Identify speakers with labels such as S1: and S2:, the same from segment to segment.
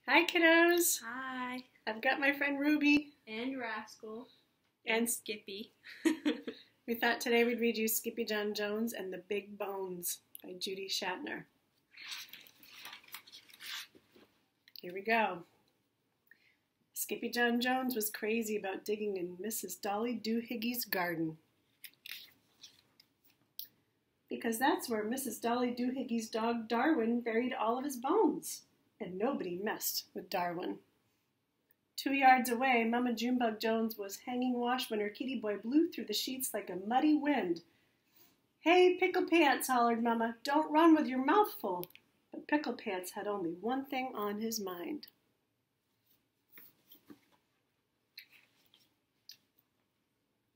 S1: Hi, kiddos.
S2: Hi.
S1: I've got my friend Ruby.
S2: And Rascal.
S1: And
S2: Skippy.
S1: We thought today we'd read you Skippyjon Jones and the Big Bones by Judy Shatner. Here we go. Skippyjon Jones was crazy about digging in Mrs. Dolly Doohiggy's garden. Because that's where Mrs. Dolly Doohiggy's dog Darwin buried all of his bones. And nobody messed with Darwin. 2 yards away, Mama Junebug Jones was hanging wash when her kitty boy blew through the sheets like a muddy wind. "Hey, Pickle Pants," hollered Mama, "don't run with your mouth full." But Pickle Pants had only one thing on his mind.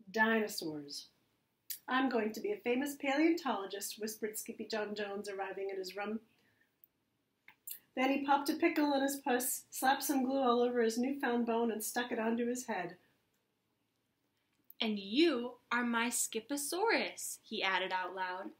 S1: Dinosaurs. "I'm going to be a famous paleontologist," whispered Skippyjon Jones, arriving at his room. Then he popped a pickle in his puss, slapped some glue all over his newfound bone, and stuck it onto his head.
S2: "And you are my Skipposaurus," he added out loud.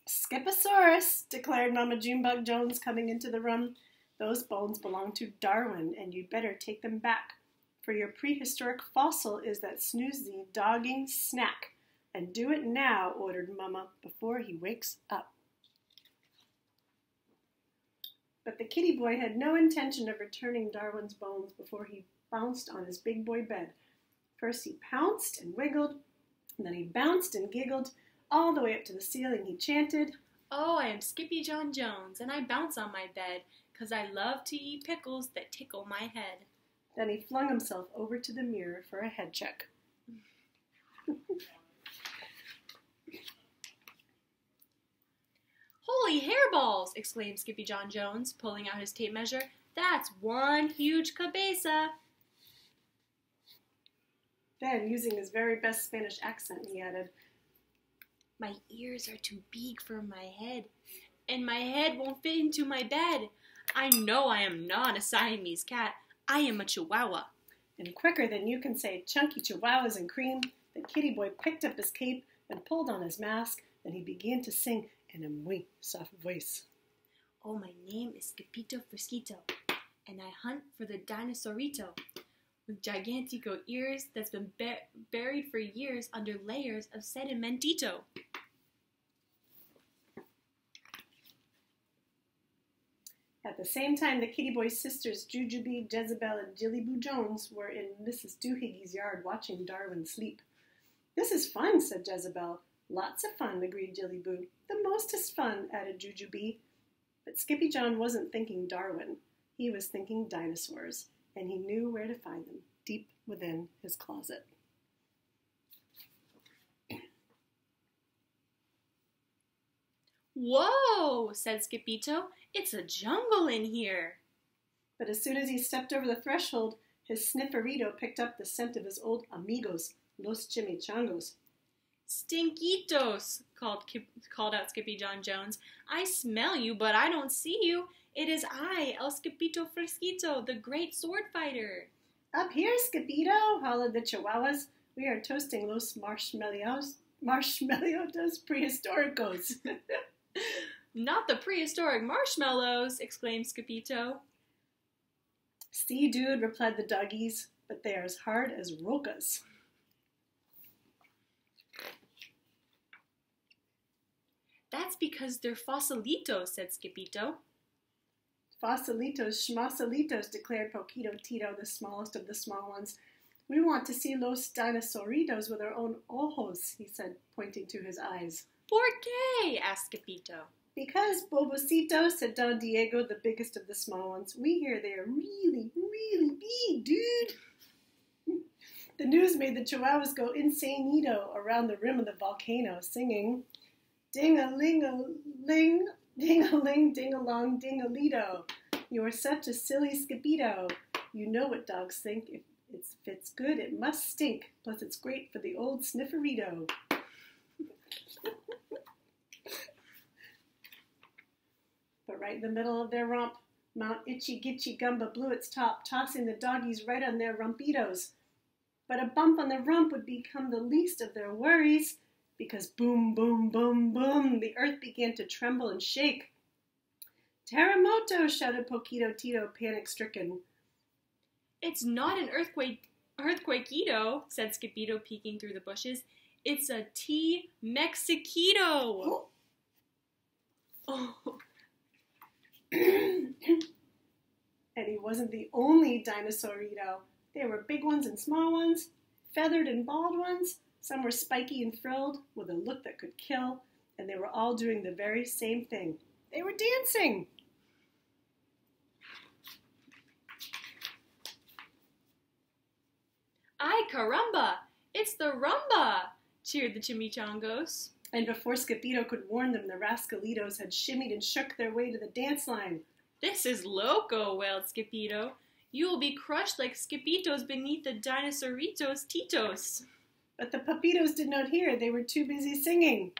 S1: "Skipposaurus," declared Mama Junebug Jones, coming into the room. "Those bones belong to Darwin, and you'd better take them back, for your prehistoric fossil is that snoozy, dogging snack. And do it now," ordered Mama, "before he wakes up." But the kitty boy had no intention of returning Darwin's bones before he bounced on his big boy bed. First he pounced and wiggled, and then he bounced and giggled. All the way up to the ceiling he chanted,
S2: "Oh, I am Skippyjon Jones, and I bounce on my bed, 'cause I love to eat pickles that tickle my head."
S1: Then he flung himself over to the mirror for a head check.
S2: "Holy hairballs!" exclaimed Skippyjon Jones, pulling out his tape measure. "That's one huge cabeza."
S1: Then, using his very best Spanish accent, he added,
S2: "My ears are too big for my head, and my head won't fit into my bed. I know I am not a Siamese cat. I am a Chihuahua."
S1: And quicker than you can say chunky chihuahuas and cream, the kitty boy picked up his cape and pulled on his mask, and he began to sing in a muy soft voice.
S2: "Oh, my name is Skippito Frisquito, and I hunt for the dinosaurito with gigantico ears that's been buried for years under layers of sedimentito."
S1: At the same time, the kitty boy's sisters, Jujubee, Jezebel, and Jillyboo Jones, were in Mrs. Doohiggy's yard watching Darwin sleep. "This is fun," said Jezebel. "Lots of fun," agreed Jillyboo. "The mostest fun," added Jujubee. But Skippyjon wasn't thinking Darwin. He was thinking dinosaurs, and he knew where to find them, deep within his closet.
S2: "Whoa," said Skippito. "It's a jungle in here."
S1: But as soon as he stepped over the threshold, his snifferito picked up the scent of his old amigos, los chimichangos.
S2: "Stinkitos," called out Skippyjon Jones. "I smell you, but I don't see you. It is I, El Skippito Frisquito, the great sword fighter."
S1: "Up here, Skippito," hollered the chihuahuas. "We are toasting los marshmallows prehistoricos."
S2: "Not the prehistoric marshmallows," exclaimed Skippito.
S1: "See, dude," replied the doggies, "but they are as hard as rocas."
S2: "That's because they're fossilitos," said Skippito.
S1: "Fossilitos, schmossilitos," declared Poquito Tito, the smallest of the small ones. "We want to see los dinosauritos with our own ojos," he said, pointing to his eyes.
S2: "Por qué?" asked Skippito.
S1: "Because, Bobocito," said Don Diego, the biggest of the small ones, "we hear they are really, really big, dude." The news made the chihuahuas go insanito around the rim of the volcano, singing, "Ding-a-ling-a-ling, ding-a-ling, ding-a-long, ding-a-lido. You're such a silly Skippito. You know what dogs think. If it's good, it must stink. Plus, it's great for the old snifferito." But right in the middle of their romp, Mount Itchy Gitchy Gumba blew its top, tossing the doggies right on their rumpitos. But a bump on the rump would become the least of their worries, because boom, boom, boom, boom, the earth began to tremble and shake. Terremoto, shouted Poquito Tito, panic-stricken.
S2: It's not an earthquakeito, said Skippyto, peeking through the bushes. It's a T-Mexiquito.
S1: Oh. And he wasn't the only dinosaurito. There were big ones and small ones, feathered and bald ones. Some were spiky and frilled, with a look that could kill, and they were all doing the very same thing. They were dancing.
S2: Ay caramba! It's the rumba! Cheered the chimichangos.
S1: And before Skippyto could warn them, the rascalitos had shimmied and shook their way to the dance line.
S2: This is loco, wailed Skippyto. You will be crushed like Skippitos beneath the dinosauritos titos.
S1: But the papitos did not hear. They were too busy singing.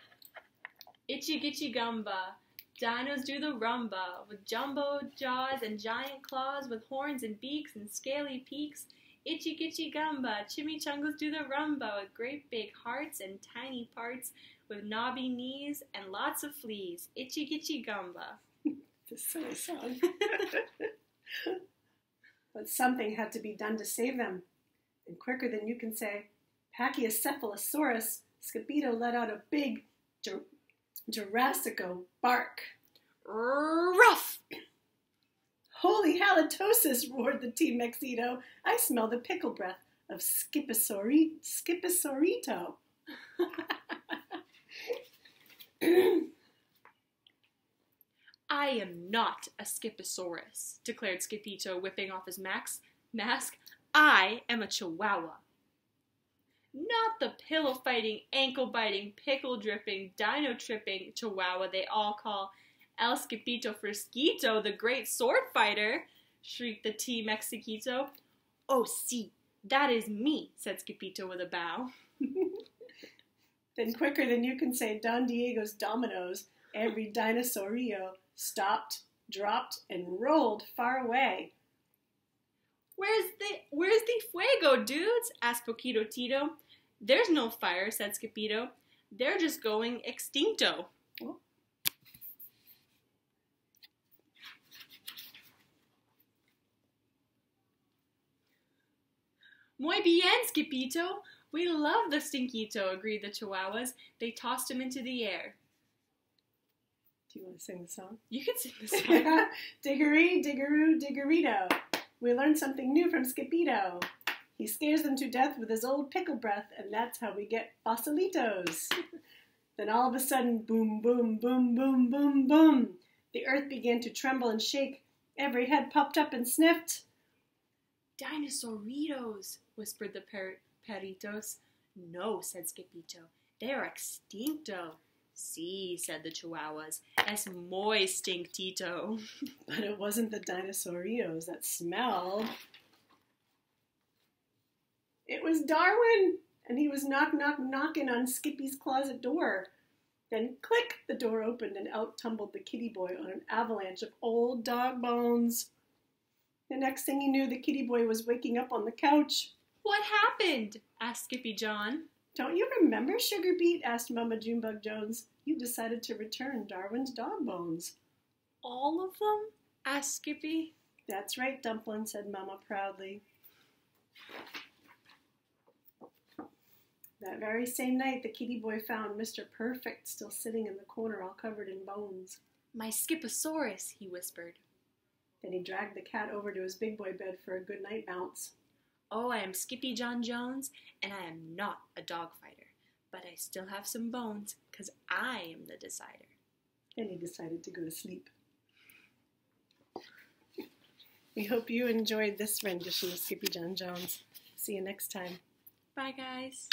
S2: Itchy gitchy gumba. Dinos do the rumba. With jumbo jaws and giant claws, with horns and beaks and scaly peaks. Itchy gitchy gumba. Chimichangos do the rumba. With great big hearts and tiny parts. With knobby knees and lots of fleas. Itchy gitchy gumba.
S1: This silly song. But something had to be done to save them. And quicker than you can say, Pachycephalosaurus, Skippyto let out a big Jurassico bark.
S2: Ruff!
S1: Holy halitosis, roared the T-Mexito. I smell the pickle breath of Skippisaurito.
S2: I am not a Skipposaurus, declared Skippyto, whipping off his mask. I am a Chihuahua. Not the pillow-fighting, ankle-biting, pickle-dripping, dino-tripping Chihuahua they all call El Skippito Frisquito, the great sword fighter, shrieked the T-Mexiquito. Oh, see, that is me, said Skippyto with a bow.
S1: Then quicker than you can say Don Diego's dominoes, every dinosaurio stopped, dropped, and rolled far away.
S2: Where's the fuego, dudes? Asked Poquito Tito. There's no fire, said Skippyto. They're just going extincto.
S1: Oh.
S2: Muy bien, Skippyto. We love the stinquito, agreed the Chihuahuas. They tossed him into the air.
S1: Do you want to sing the song?
S2: You can sing the song.
S1: Diggery, diggeroo, diggerito. We learned something new from Skippyto. He scares them to death with his old pickle breath, and that's how we get fossilitos. Then all of a sudden, boom, boom, boom, boom, boom, boom. The earth began to tremble and shake. Every head popped up and sniffed.
S2: Dinosauritos, whispered the perritos. No, said Skippyto. They are extincto. Sí, said the Chihuahuas. Es muy stinctito.
S1: But it wasn't the dinosauritos that smelled. It was Darwin, and he was knocking on Skippy's closet door. Then click, the door opened and out tumbled the kitty boy on an avalanche of old dog bones. The next thing he knew, the kitty boy was waking up on the couch.
S2: What happened? Asked Skippyjon.
S1: Don't you remember, Sugarbeet? Asked Mama Junebug Jones. You decided to return Darwin's dog bones.
S2: All of them? Asked Skippy.
S1: That's right, Dumplin', said Mama proudly. That very same night, the kitty boy found Mr. Perfect still sitting in the corner all covered in bones.
S2: My Skipposaurus, he whispered.
S1: Then he dragged the cat over to his big boy bed for a good night bounce.
S2: Oh, I am Skippyjon Jones, and I am not a dog fighter, but I still have some bones, 'cause I am the decider.
S1: Then he decided to go to sleep. We hope you enjoyed this rendition of Skippyjon Jones. See you next time.
S2: Bye, guys.